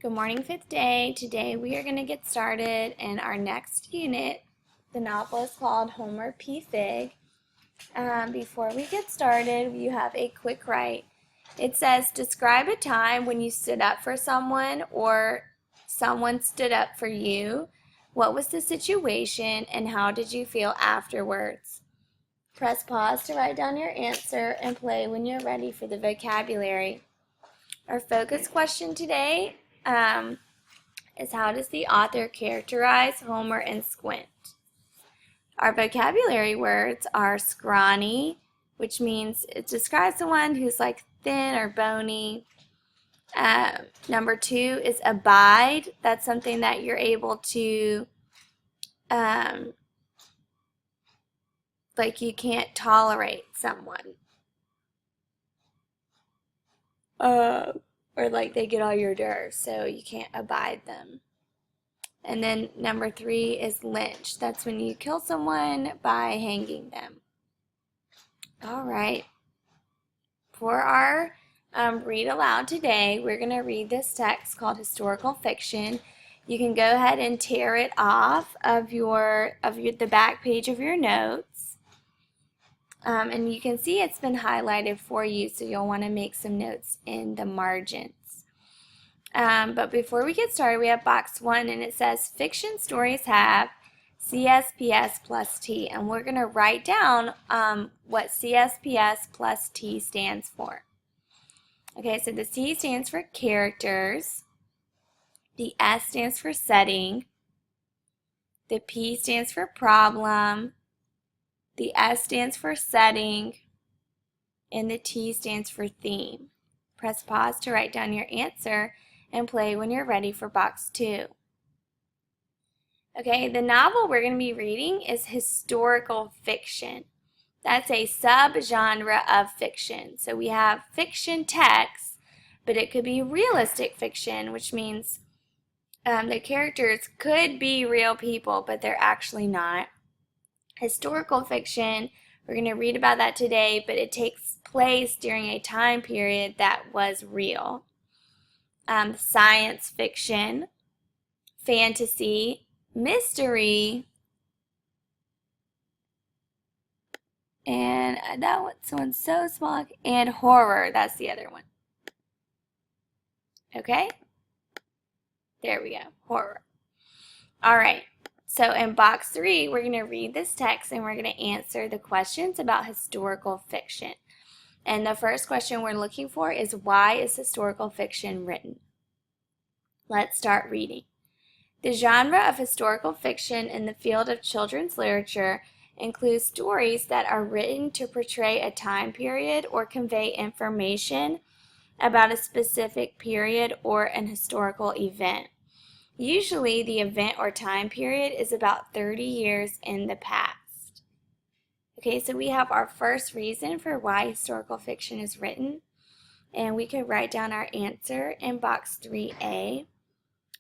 Good morning, fifth day. Today we are going to get started in our next unit. The novel is called Homer P. Fig. Before we get started, you have a quick write. It says, describe a time when you stood up for someone or someone stood up for you. What was the situation and how did you feel afterwards? Press pause to write down your answer and play when you're ready for the vocabulary. Our focus question today is how does the author characterize Homer and Squint? Our vocabulary words are scrawny, which means it describes someone who's like thin or bony. Number 2 is abide. That's something that you're able to, like you can't tolerate someone. Or like they get on your nerves, so you can't abide them. And then number 3 is lynch. That's when you kill someone by hanging them. All right. For our read aloud today, we're going to read this text called Historical Fiction. You can go ahead and tear it off of the back page of your notes. And you can see it's been highlighted for you, so you'll want to make some notes in the margins. But before we get started, we have box 1, and it says fiction stories have CSPS plus T, and we're going to write down what CSPS plus T stands for. Okay, so the C stands for characters, the S stands for setting, the P stands for problem, the S stands for setting, and the T stands for theme. Press pause to write down your answer and play when you're ready for box 2. Okay, the novel we're going to be reading is historical fiction. That's a subgenre of fiction. So we have fiction text, but it could be realistic fiction, which means the characters could be real people, but they're actually not. Historical fiction, we're going to read about that today, but it takes place during a time period that was real. Science fiction, fantasy, mystery, and that one's so small, and horror, that's the other one. Okay? There we go, horror. All right, so in box 3, we're going to read this text and we're going to answer the questions about historical fiction. And the first question we're looking for is, why is historical fiction written? Let's start reading. The genre of historical fiction in the field of children's literature includes stories that are written to portray a time period or convey information about a specific period or an historical event. Usually, the event or time period is about 30 years in the past. Okay, so we have our first reason for why historical fiction is written, and we could write down our answer in box 3A.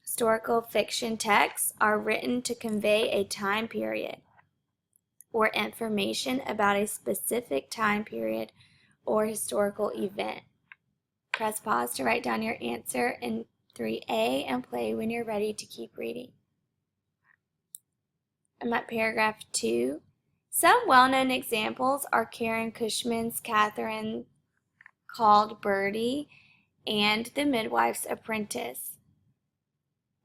Historical fiction texts are written to convey a time period or information about a specific time period or historical event. Press pause to write down your answer in 3A and play when you're ready to keep reading. I'm at paragraph 2. Some well-known examples are Karen Cushman's Catherine Called Birdie and The Midwife's Apprentice,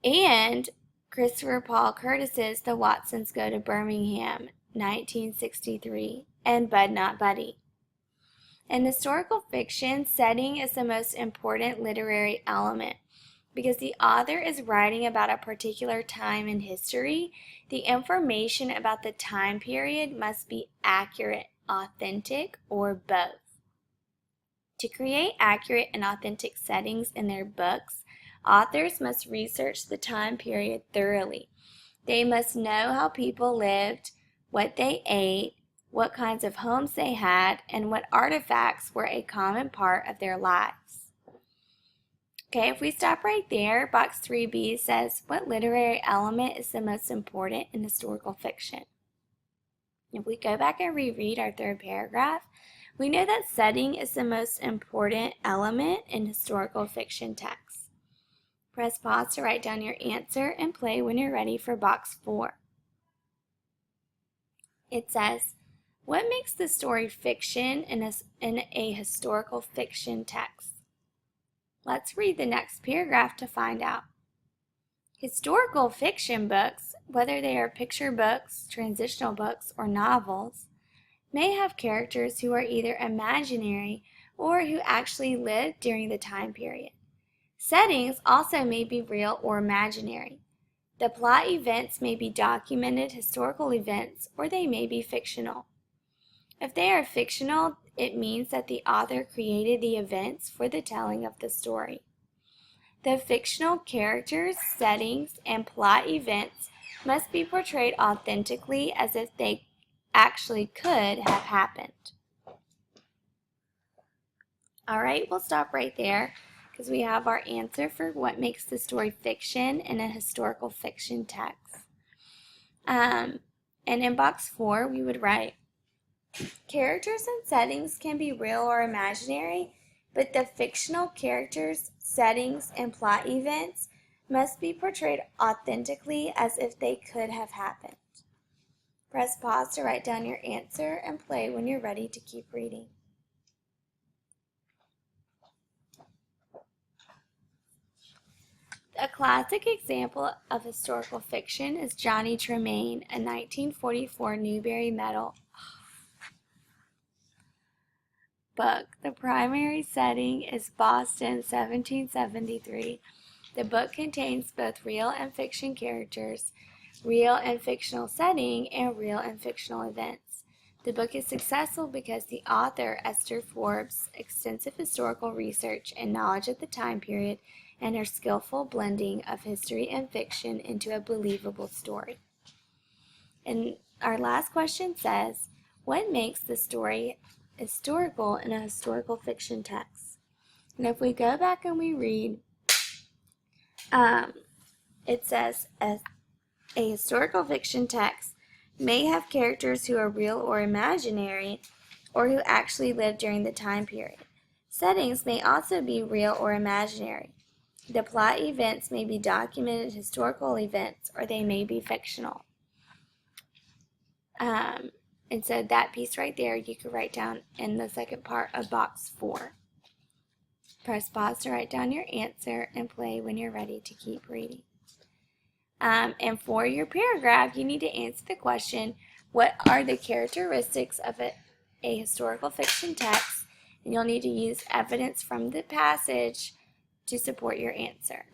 and Christopher Paul Curtis's The Watsons Go to Birmingham, 1963, and Bud Not Buddy. In historical fiction, setting is the most important literary element. Because the author is writing about a particular time in history, the information about the time period must be accurate, authentic, or both. To create accurate and authentic settings in their books, authors must research the time period thoroughly. They must know how people lived, what they ate, what kinds of homes they had, and what artifacts were a common part of their lives. Okay, if we stop right there, box 3B says, what literary element is the most important in historical fiction? If we go back and reread our third paragraph, we know that setting is the most important element in historical fiction texts. Press pause to write down your answer and play when you're ready for box 4. It says, what makes the story fiction in a historical fiction text? Let's read the next paragraph to find out. Historical fiction books, whether they are picture books, transitional books, or novels, may have characters who are either imaginary or who actually lived during the time period. Settings also may be real or imaginary. The plot events may be documented historical events, or they may be fictional. If they are fictional, it means that the author created the events for the telling of the story. The fictional characters, settings, and plot events must be portrayed authentically as if they actually could have happened. All right, we'll stop right there because we have our answer for what makes the story fiction in a historical fiction text. And in box 4, we would write, characters and settings can be real or imaginary, but the fictional characters, settings, and plot events must be portrayed authentically as if they could have happened. Press pause to write down your answer and play when you're ready to keep reading. A classic example of historical fiction is Johnny Tremain, a 1944 Newbery Medal book. The primary setting is Boston, 1773. The book contains both real and fiction characters, real and fictional setting, and real and fictional events. The book is successful because the author, Esther Forbes' extensive historical research and knowledge of the time period and her skillful blending of history and fiction into a believable story. And our last question says, what makes the story historical in a historical fiction text? And if we go back and we read, it says a historical fiction text may have characters who are real or imaginary or who actually lived during the time period. Settings may also be real or imaginary. The plot events may be documented historical events or they may be fictional. And so that piece right there you could write down in the second part of box 4. Press pause to write down your answer and play when you're ready to keep reading. And for your paragraph, you need to answer the question, what are the characteristics of a historical fiction text? And you'll need to use evidence from the passage to support your answer.